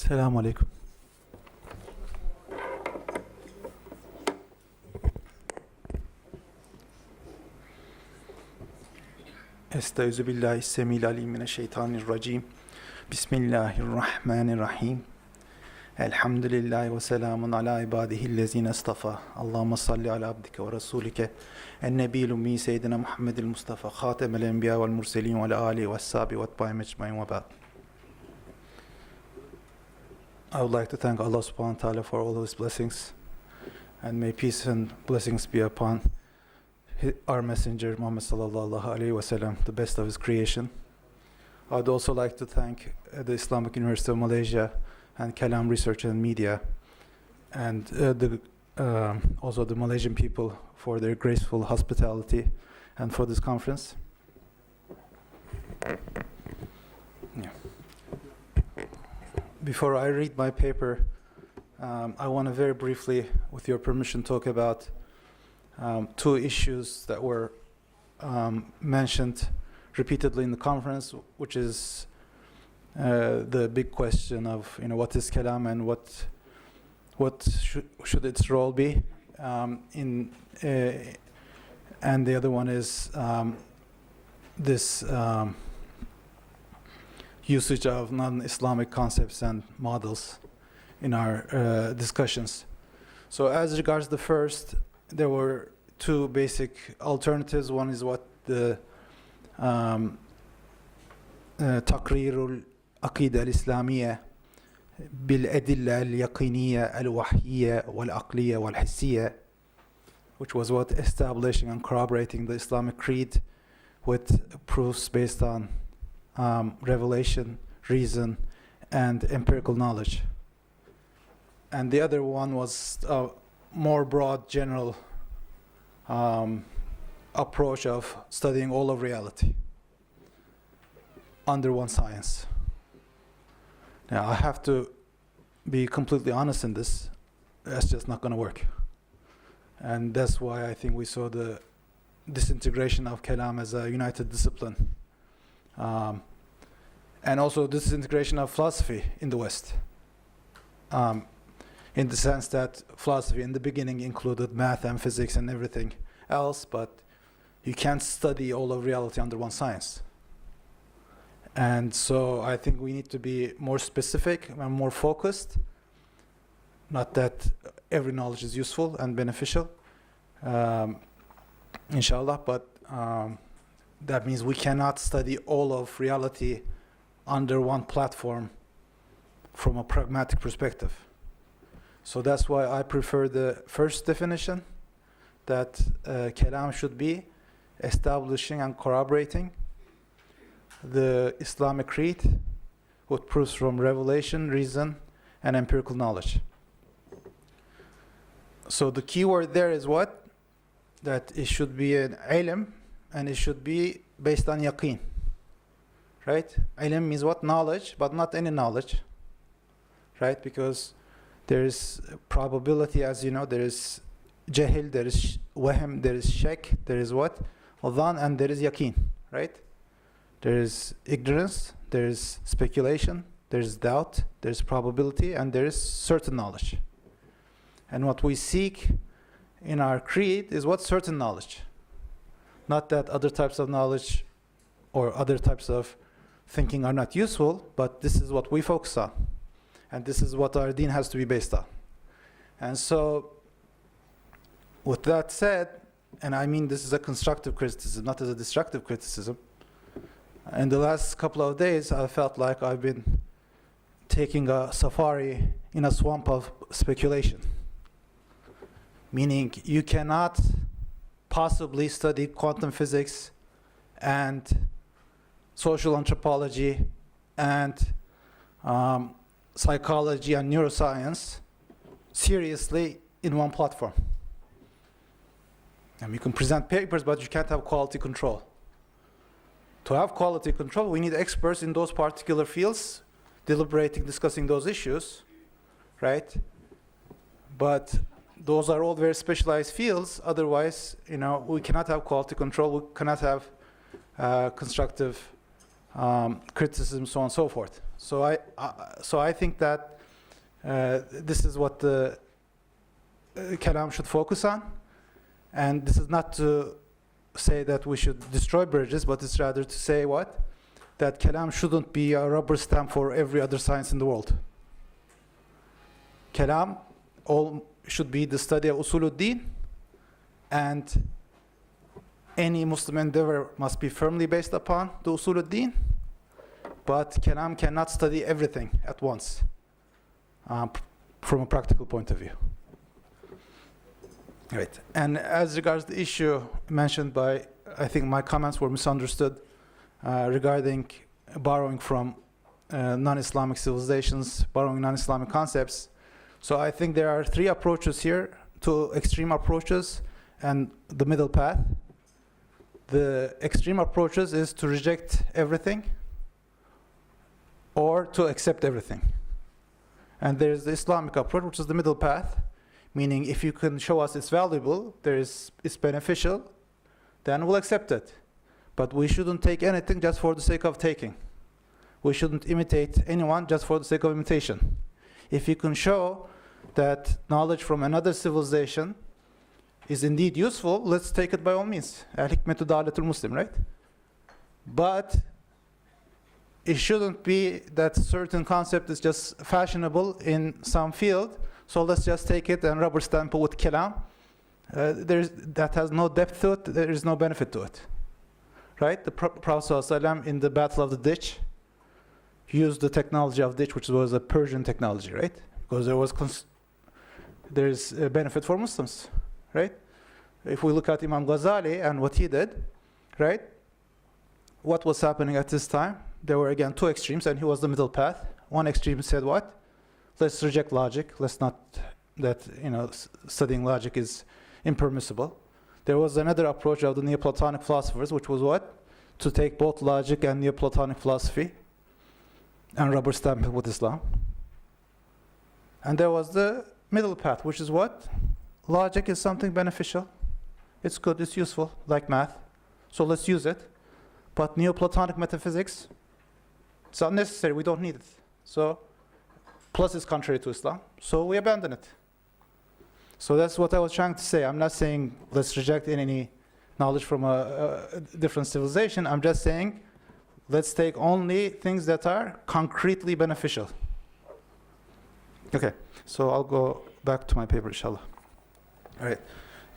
Selamun Aleyküm. Estaizu billahi semil alim mineşşeytanirracim. Bismillahirrahmanirrahim. Elhamdülillahi ve selamun ala ibadihillezine istafa. Allahumme salli ala abdike ve rasulike en-nebiyil ummi seyyidina Muhammedil Mustafa hatemel enbiya vel murselin ve ala alihi ve ashabi ve etba'ihim ecmaîn ve ba'd. I would like to thank Allah subhanahu wa ta'ala for all of his blessings, and may peace and blessings be upon our messenger Muhammad sallallahu alayhi wa sallam, the best of his creation. I would also like to thank the Islamic University of Malaysia and Kalam Research and Media, and also the Malaysian people for their graceful hospitality and for this conference. Yeah. Before I read my paper, I want to very briefly, with your permission, talk about two issues that were mentioned repeatedly in the conference, which is the big question of what is Kalam and what should its role be, and the other one is this usage of non-Islamic concepts and models in our discussions. So as regards the first, there were two basic alternatives. One is what the تقرير العقيدة الإسلامية بالأدلة اليقينية الوحية والعقلية والحسية, which was what establishing and corroborating the Islamic creed with proofs based on revelation, reason, and empirical knowledge. And the other one was a more broad, general approach of studying all of reality under one science. Now, I have to be completely honest in this. That's just not going to work. And that's why I think we saw the disintegration of Kalam as a united discipline. And also disintegration of philosophy in the West. In the sense that philosophy in the beginning included math and physics and everything else, but you can't study all of reality under one science. And so I think we need to be more specific and more focused. Not that every knowledge is useful and beneficial, inshallah, but that means we cannot study all of reality under one platform from a pragmatic perspective. So that's why I prefer the first definition, that Kalam should be establishing and corroborating the Islamic creed with proofs from revelation, reason, and empirical knowledge. So the key word there is what? That it should be an ilm, and it should be based on yaqeen. Right? Ilm means what? Knowledge, but not any knowledge. Right? Because there is probability, as you know, there is jahil, there is wahm, there is shak, there is what? Dhan, and there is yaqeen. Right? There is ignorance, there is speculation, there is doubt, there is probability, and there is certain knowledge. And what we seek in our creed is what? Certain knowledge. Not that other types of knowledge or other types of thinking are not useful, but this is what we focus on. And this is what our deen has to be based on. And so, with that said, and I mean this is a constructive criticism, not as a destructive criticism, in the last couple of days, I felt like I've been taking a safari in a swamp of speculation. Meaning, you cannot possibly study quantum physics and social anthropology and psychology and neuroscience seriously in one platform. And you can present papers, but you can't have quality control. To have quality control, we need experts in those particular fields, deliberating, discussing those issues, right? But those are all very specialized fields. Otherwise, we cannot have quality control. We cannot have constructive criticism, so on and so forth. So I think that This is what the Kalam should focus on. And this is not to say that we should destroy bridges, but it's rather to say what? That Kalam shouldn't be a rubber stamp for every other science in the world. Kalam all should be the study of Usuluddin, and any Muslim endeavor must be firmly based upon the Usuluddin, but Kalam cannot study everything at once from a practical point of view. Right. And as regards the issue mentioned by, I think my comments were misunderstood regarding borrowing from non-Islamic civilizations, borrowing non-Islamic concepts. So I think there are three approaches here, two extreme approaches and the middle path. The extreme approaches is to reject everything or to accept everything. And there's the Islamic approach, which is the middle path, meaning if you can show us it's valuable, it's beneficial, then we'll accept it. But we shouldn't take anything just for the sake of taking. We shouldn't imitate anyone just for the sake of imitation. If you can show that knowledge from another civilization is indeed useful, let's take it by all means. Al-hikmetu da'alatul muslim, right? But it shouldn't be that certain concept is just fashionable in some field, so let's just take it and rubber stamp it with kalam. That has no depth to it, there is no benefit to it. Right? The Prophet ﷺ in the Battle of the Ditch used the technology of ditch, which was a Persian technology, right? Because there's a benefit for Muslims, right? If we look at Imam Ghazali and what he did, right? What was happening at this time? There were again two extremes, and he was the middle path. One extreme said what? Let's reject logic. Let's not, studying logic is impermissible. There was another approach of the Neoplatonic philosophers, which was what? To take both logic and Neoplatonic philosophy and rubber stamp it with Islam. And there was the middle path, which is what? Logic is something beneficial. It's good, it's useful, like math. So let's use it. But Neoplatonic metaphysics, it's unnecessary, we don't need it. So, plus it's contrary to Islam, so we abandon it. So that's what I was trying to say. I'm not saying let's reject any knowledge from a different civilization. I'm just saying let's take only things that are concretely beneficial. Okay, so I'll go back to my paper, inshallah. All right.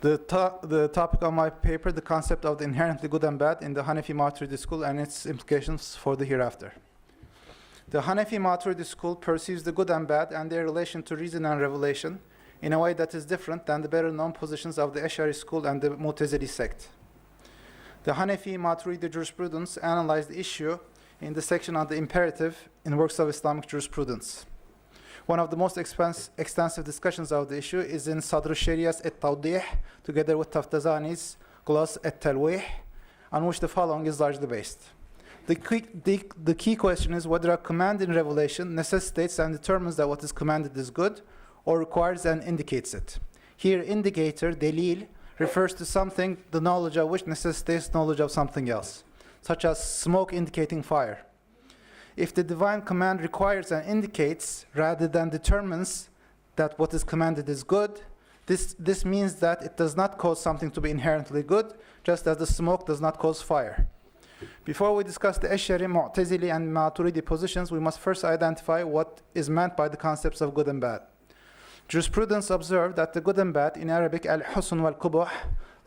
The topic of my paper, the concept of the inherently good and bad in the Hanafi Maturidi school and its implications for the hereafter. The Hanafi Maturidi school perceives the good and bad and their relation to reason and revelation in a way that is different than the better known positions of the Ash'ari school and the Mu'tazili sect. The Hanafi Maturidi jurisprudence analyzed the issue in the section on the imperative in works of Islamic jurisprudence. One of the most extensive discussions of the issue is in Sadr al-Shari'as at-Tawdih, together with Taftazani's gloss at-Talwih, on which the following is largely based. The key question is whether a command in revelation necessitates and determines that what is commanded is good, or requires and indicates it. Here, indicator, delil, refers to something the knowledge of which necessitates knowledge of something else, such as smoke indicating fire. If the divine command requires and indicates rather than determines that what is commanded is good, this means that it does not cause something to be inherently good, just as the smoke does not cause fire. Before we discuss the Ash'ari, Mu'tazili, and Maturidi positions, we must first identify what is meant by the concepts of good and bad. Jurisprudence observed that the good and bad, in Arabic al-husn wal-qubuh,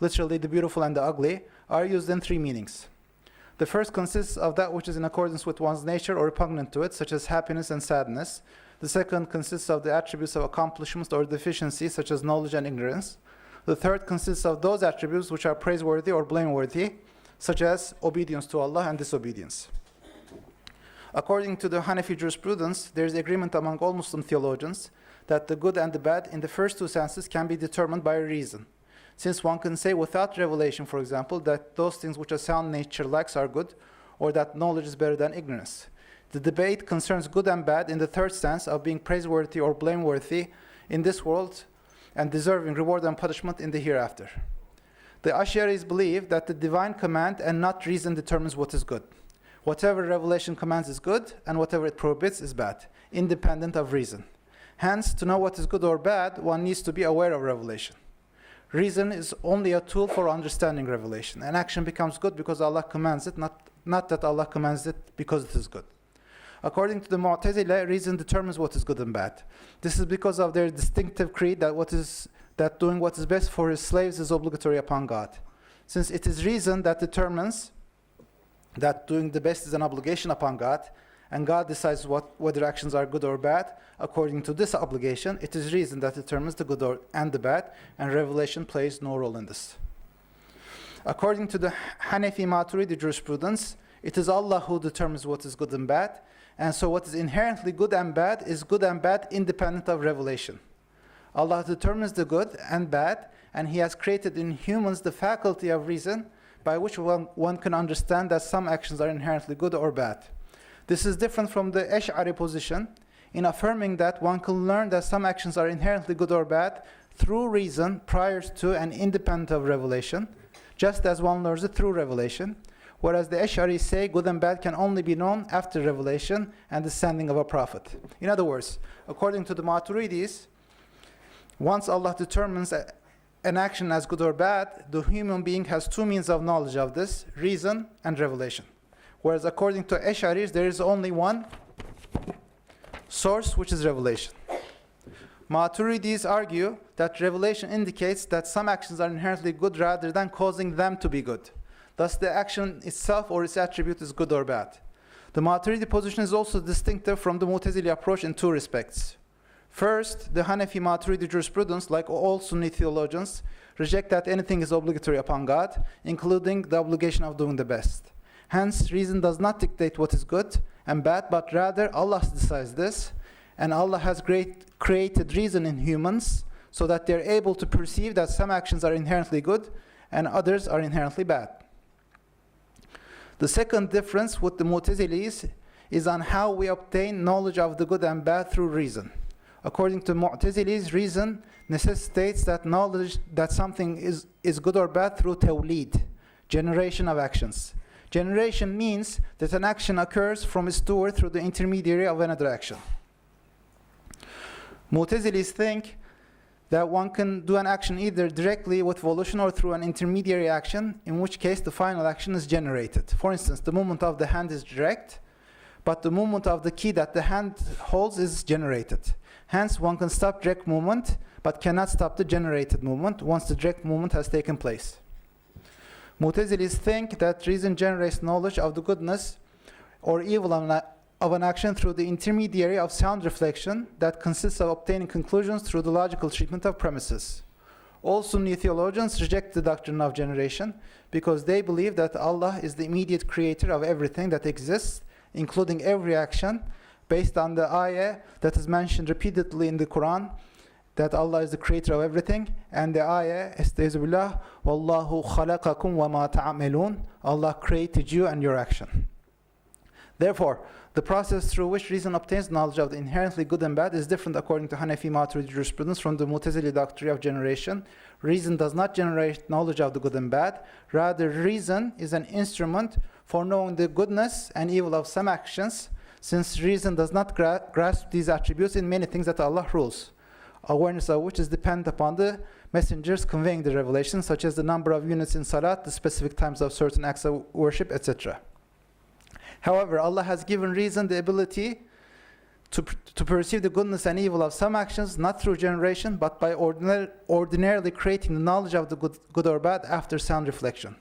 literally the beautiful and the ugly, are used in three meanings. The first consists of that which is in accordance with one's nature or repugnant to it, such as happiness and sadness. The second consists of the attributes of accomplishment or deficiency, such as knowledge and ignorance. The third consists of those attributes which are praiseworthy or blameworthy, such as obedience to Allah and disobedience. According to the Hanafi jurisprudence, there is agreement among all Muslim theologians that the good and the bad in the first two senses can be determined by reason. Since one can say without revelation, for example, that those things which a sound nature lacks are good, or that knowledge is better than ignorance. The debate concerns good and bad in the third sense of being praiseworthy or blameworthy in this world and deserving reward and punishment in the hereafter. The Ash'aris believe that the divine command and not reason determines what is good. Whatever revelation commands is good, and whatever it prohibits is bad, independent of reason. Hence, to know what is good or bad, one needs to be aware of revelation. Reason is only a tool for understanding revelation. An action becomes good because Allah commands it, not that Allah commands it because it is good. According to the Mu'tazila, reason determines what is good and bad. This is because of their distinctive creed that doing what is best for his slaves is obligatory upon God. Since it is reason that determines that doing the best is an obligation upon God, and God decides whether actions are good or bad, according to this obligation, it is reason that determines the good and the bad, and revelation plays no role in this. According to the Hanafi Maturidi jurisprudence, it is Allah who determines what is good and bad, and so what is inherently good and bad is good and bad independent of revelation. Allah determines the good and bad, and He has created in humans the faculty of reason by which one can understand that some actions are inherently good or bad. This is different from the Ash'ari position in affirming that one can learn that some actions are inherently good or bad through reason prior to and independent of revelation, just as one learns it through revelation, whereas the Ash'ari say good and bad can only be known after revelation and the sending of a prophet. In other words, according to the Maturidis, once Allah determines an action as good or bad, the human being has two means of knowledge of this, reason and revelation. Whereas according to Ash'aris, there is only one source, which is revelation. Maturidis argue that revelation indicates that some actions are inherently good rather than causing them to be good. Thus, the action itself or its attribute is good or bad. The Maturidi position is also distinctive from the Mu'tazili approach in two respects. First, the Hanafi Maturidi jurisprudence, like all Sunni theologians, reject that anything is obligatory upon God, including the obligation of doing the best. Hence, reason does not dictate what is good and bad, but rather Allah decides this, and Allah has created reason in humans so that they are able to perceive that some actions are inherently good and others are inherently bad. The second difference with the Mu'tazilis is on how we obtain knowledge of the good and bad through reason. According to Mu'tazilis, reason necessitates that knowledge that something is good or bad through tawleed, generation of actions. Generation means that an action occurs from its doer through the intermediary of another action. Mu'tazilis think that one can do an action either directly with volition or through an intermediary action, in which case the final action is generated. For instance, the movement of the hand is direct, but the movement of the key that the hand holds is generated. Hence, one can stop direct movement, but cannot stop the generated movement once the direct movement has taken place. Mu'tazilis think that reason generates knowledge of the goodness or evil of an action through the intermediary of sound reflection that consists of obtaining conclusions through the logical treatment of premises. All Sunni theologians reject the doctrine of generation because they believe that Allah is the immediate creator of everything that exists, including every action, based on the ayah that is mentioned repeatedly in the Quran, that Allah is the creator of everything, and the ayah, Estaizubillah, Wallahu khalaqakum wa ma ta'amelun, Allah created you and your action. Therefore, the process through which reason obtains knowledge of the inherently good and bad is different according to Hanafi Maturidi jurisprudence from the Mu'tazili doctrine of generation. Reason does not generate knowledge of the good and bad. Rather, reason is an instrument for knowing the goodness and evil of some actions, since reason does not grasp these attributes in many things that Allah rules, awareness of which is dependent upon the messengers conveying the revelation, such as the number of units in salat, the specific times of certain acts of worship, etc. However, Allah has given reason the ability to perceive the goodness and evil of some actions, not through generation, but by ordinarily creating the knowledge of the good or bad after sound reflection.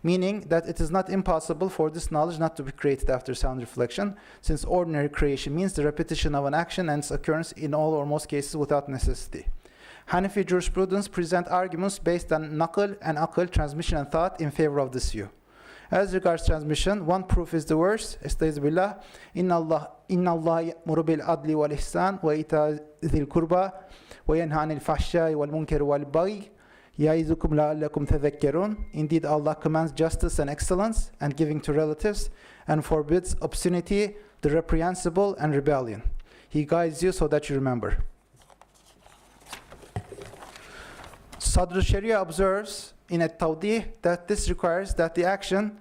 Meaning that it is not impossible for this knowledge not to be created after sound reflection, since ordinary creation means the repetition of an action and its occurrence in all or most cases without necessity. Hanafi jurisprudence present arguments based on naql and aql, transmission and thought, in favor of this view. As regards transmission, one proof is the verse, Estaizubillah, Inna Allah ya'muru bil adli wal ihsan wa ita'i dhil kurba wa yanha 'anil fahsha'i wal munkari wal baghi ya'izukum la'allakum tadhakkarun. Indeed, Allah commands justice and excellence and giving to relatives, and forbids obscenity, the reprehensible, and rebellion. He guides you so that you remember. Sadr al-Sharia observes in at-Tawdih that this requires that the action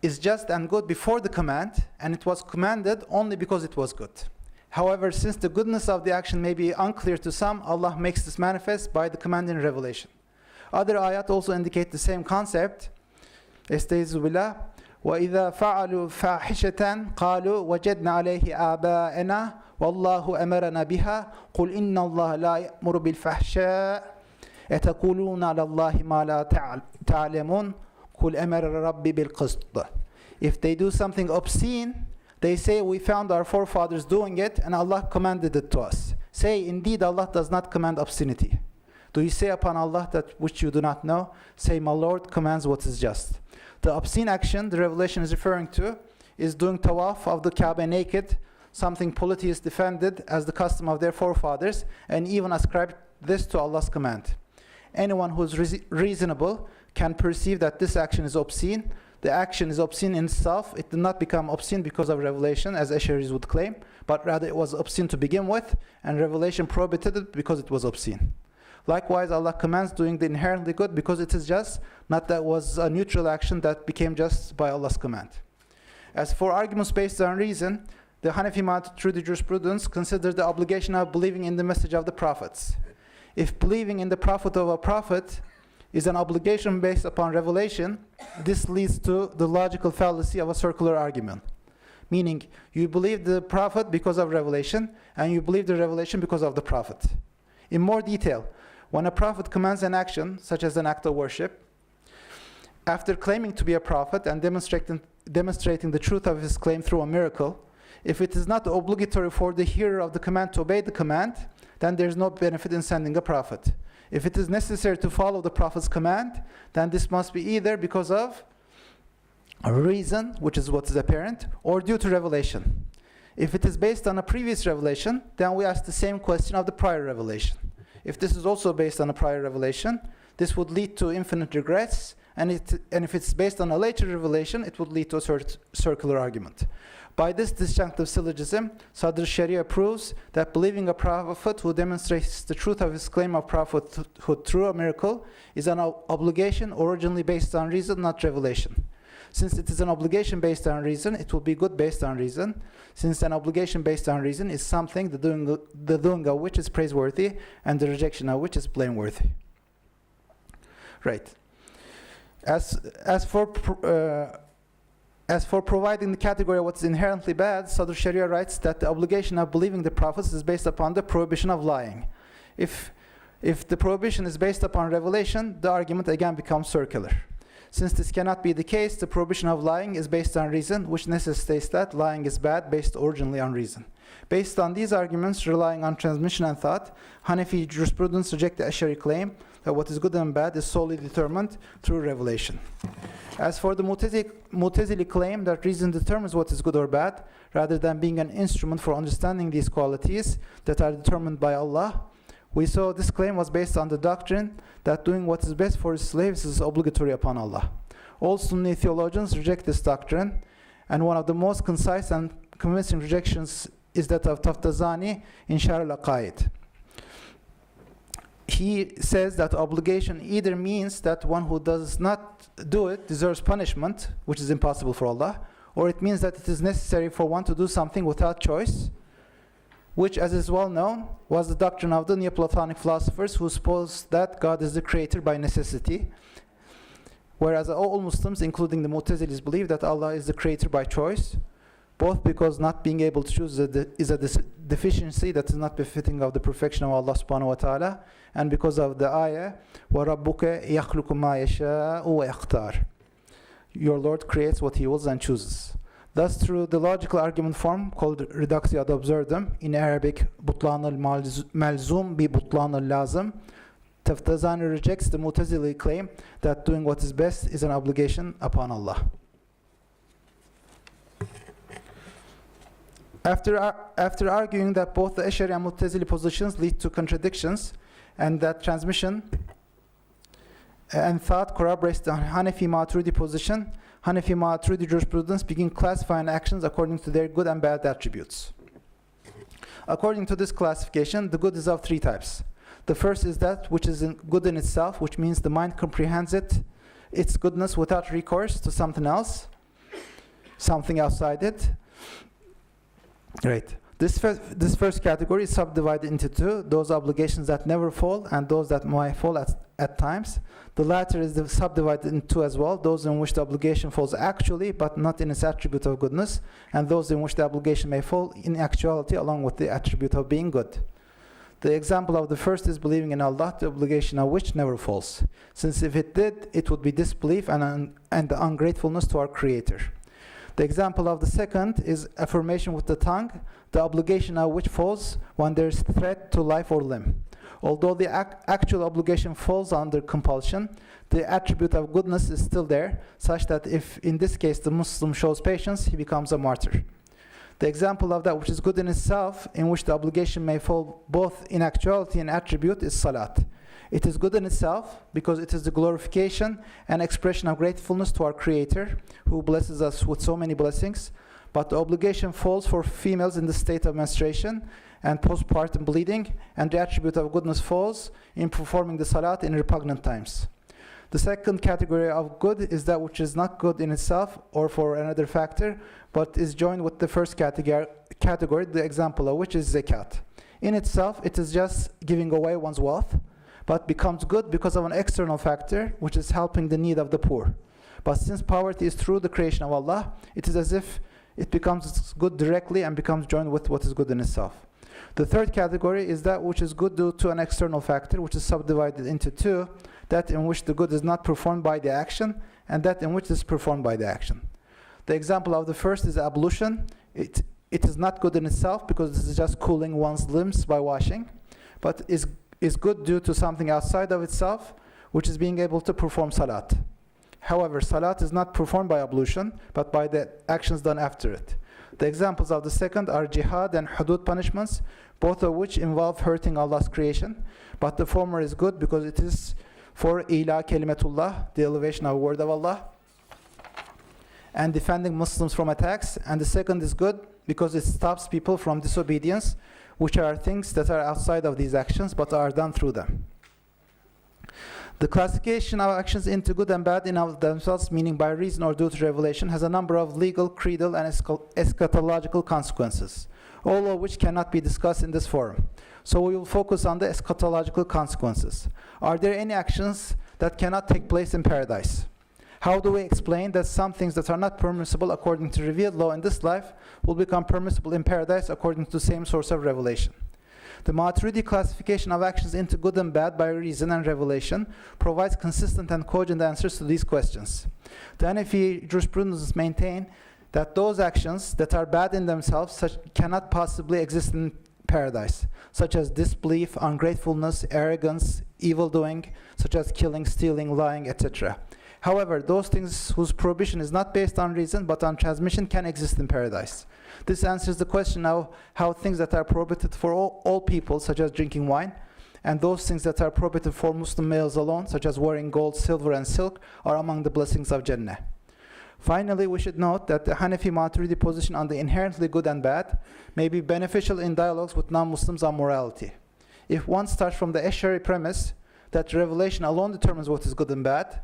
is just and good before the command, and it was commanded only because it was good. However, since the goodness of the action may be unclear to some, Allah makes this manifest by the command in revelation. Other ayat also indicate the same concept. Estaizu billah. وَإِذَا فَعَلُوا فَاحِشَةً قَالُوا وَجَدْنَا عَلَيْهِ آبَاءَنَا وَاللَّهُ أَمَرَنَا بِهَا قُلْ إِنَّ اللَّهَ لَا يَأْمُرُ بِالْفَحْشَاءِ أَتَقُولُونَ عَلَى اللَّهِ مَا لَا تَعْلَمُونَ قُلْ أَمَرَ رَبِّي بِالْقِسْطِ. If they do something obscene, they say, we found our forefathers doing it and Allah commanded it to us. Say, indeed Allah does not command obscenity. Do you say upon Allah that which you do not know? Say, my Lord commands what is just. The obscene action the revelation is referring to is doing tawaf of the Kaaba naked, something polytheists defended as the custom of their forefathers, and even ascribed this to Allah's command. Anyone who is reasonable can perceive that this action is obscene. The action is obscene in itself. It did not become obscene because of revelation, as Ash'aris would claim, but rather it was obscene to begin with, and revelation prohibited it because it was obscene. Likewise, Allah commands doing the inherently good because it is just, not that was a neutral action that became just by Allah's command. As for arguments based on reason, the Hanafi Maturidi jurisprudence considers the obligation of believing in the message of the prophets. If believing in the prophet of a prophet is an obligation based upon revelation, this leads to the logical fallacy of a circular argument. Meaning, you believe the prophet because of revelation, and you believe the revelation because of the prophet. In more detail, when a prophet commands an action, such as an act of worship, after claiming to be a prophet and demonstrating the truth of his claim through a miracle, if it is not obligatory for the hearer of the command to obey the command, then there is no benefit in sending a prophet. If it is necessary to follow the prophet's command, then this must be either because of a reason, which is what is apparent, or due to revelation. If it is based on a previous revelation, then we ask the same question of the prior revelation. If this is also based on a prior revelation, this would lead to infinite regrets, and if it's based on a later revelation, it would lead to a circular argument. By this disjunctive syllogism, Sadr Sharia proves that believing a prophet who demonstrates the truth of his claim of prophethood through a miracle is an obligation originally based on reason, not revelation. Since it is an obligation based on reason, it will be good based on reason. Since an obligation based on reason is something, the doing of which is praiseworthy, and the rejection of which is blameworthy. Right. As for providing the category of what is inherently bad, Sadr Sharia writes that the obligation of believing the prophets is based upon the prohibition of lying. If the prohibition is based upon revelation, the argument again becomes circular. Since this cannot be the case, the prohibition of lying is based on reason, which necessitates that lying is bad based originally on reason. Based on these arguments, relying on transmission and thought, Hanafi jurisprudence reject the Ash'ari claim that what is good and bad is solely determined through revelation. As for the Mu'tazili claim that reason determines what is good or bad, rather than being an instrument for understanding these qualities that are determined by Allah, we saw this claim was based on the doctrine that doing what is best for his slaves is obligatory upon Allah. All Sunni theologians reject this doctrine, and one of the most concise and convincing rejections is that of Taftazani in Sharh al-Aqaid. He says that obligation either means that one who does not do it deserves punishment, which is impossible for Allah, or it means that it is necessary for one to do something without choice, which, as is well known, was the doctrine of the Neoplatonic philosophers who supposed that God is the creator by necessity, whereas all Muslims, including the Mu'tazilis, believe that Allah is the creator by choice, both because not being able to choose is a deficiency that is not befitting of the perfection of Allah subhanahu wa ta'ala, and because of the ayah, وَرَبُّكَ يَخْلُقُ مَا يَشَاءُ وَيَخْتَارُ. Your Lord creates what He wills and chooses. Thus, through the logical argument form called reductio ad absurdum, in Arabic, butlan al-malzum bi butlan al-lazim, Taftazani rejects the Mu'tazili claim that doing what is best is an obligation upon Allah. After arguing that both the Ash'ari and Mu'tazili positions lead to contradictions, and that transmission and thought corroborates the Hanafi Maturidi position, Hanafi Maturidi jurisprudence begin classifying actions according to their good and bad attributes. According to this classification, the good is of three types. The first is that which is good in itself, which means the mind comprehends its goodness without recourse to something else, something outside it. Right. This first category is subdivided into two, those obligations that never fall and those that might fall at times. The latter is subdivided into two as well, those in which the obligation falls actually but not in its attribute of goodness, and those in which the obligation may fall in actuality along with the attribute of being good. The example of the first is believing in Allah, the obligation of which never falls, since if it did, it would be disbelief and the ungratefulness to our Creator. The example of the second is affirmation with the tongue, the obligation of which falls when there is threat to life or limb. Although the actual obligation falls under compulsion, the attribute of goodness is still there, such that if in this case the Muslim shows patience, he becomes a martyr. The example of that which is good in itself, in which the obligation may fall both in actuality and attribute, is salat. It is good in itself because it is the glorification and expression of gratefulness to our Creator, who blesses us with so many blessings. But the obligation falls for females in the state of menstruation and postpartum bleeding, and the attribute of goodness falls in performing the salat in repugnant times. The second category of good is that which is not good in itself or for another factor, but is joined with the first category, the example of which is zakat. In itself, it is just giving away one's wealth, but becomes good because of an external factor, which is helping the need of the poor. But since poverty is through the creation of Allah, it is as if it becomes good directly and becomes joined with what is good in itself. The third category is that which is good due to an external factor, which is subdivided into two, that in which the good is not performed by the action, and that in which it is performed by the action. The example of the first is ablution. It is not good in itself because this is just cooling one's limbs by washing, but is good due to something outside of itself, which is being able to perform salat. However, salat is not performed by ablution, but by the actions done after it. The examples of the second are jihad and hudud punishments, both of which involve hurting Allah's creation, but the former is good because it is for ila kalimatullah, the elevation of the word of Allah, and defending Muslims from attacks, and the second is good because it stops people from disobedience, which are things that are outside of these actions but are done through them. The classification of actions into good and bad in of themselves, meaning by reason or due to revelation, has a number of legal, creedal, and eschatological consequences, all of which cannot be discussed in this forum. So we will focus on the eschatological consequences. Are there any actions that cannot take place in paradise? How do we explain that some things that are not permissible according to revealed law in this life will become permissible in paradise according to the same source of revelation? The Maturidi classification of actions into good and bad by reason and revelation provides consistent and cogent answers to these questions. The Hanafi jurisprudence maintain that those actions that are bad in themselves cannot possibly exist in paradise, such as disbelief, ungratefulness, arrogance, evil doing, such as killing, stealing, lying, etc. However, those things whose prohibition is not based on reason but on transmission can exist in paradise. This answers the question of how things that are prohibited for all people, such as drinking wine, and those things that are prohibited for Muslim males alone, such as wearing gold, silver, and silk, are among the blessings of Jannah. Finally, we should note that the Hanafi Maturidi position on the inherently good and bad may be beneficial in dialogues with non-Muslims on morality. If one starts from the Ash'ari premise that revelation alone determines what is good and bad,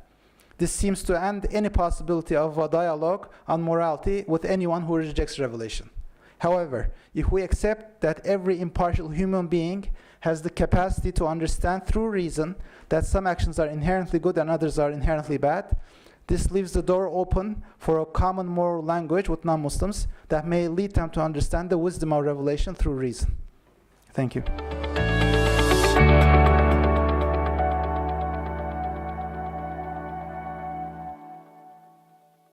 this seems to end any possibility of a dialogue on morality with anyone who rejects revelation. However, if we accept that every impartial human being has the capacity to understand through reason that some actions are inherently good and others are inherently bad, this leaves the door open for a common moral language with non-Muslims that may lead them to understand the wisdom of revelation through reason. Thank you.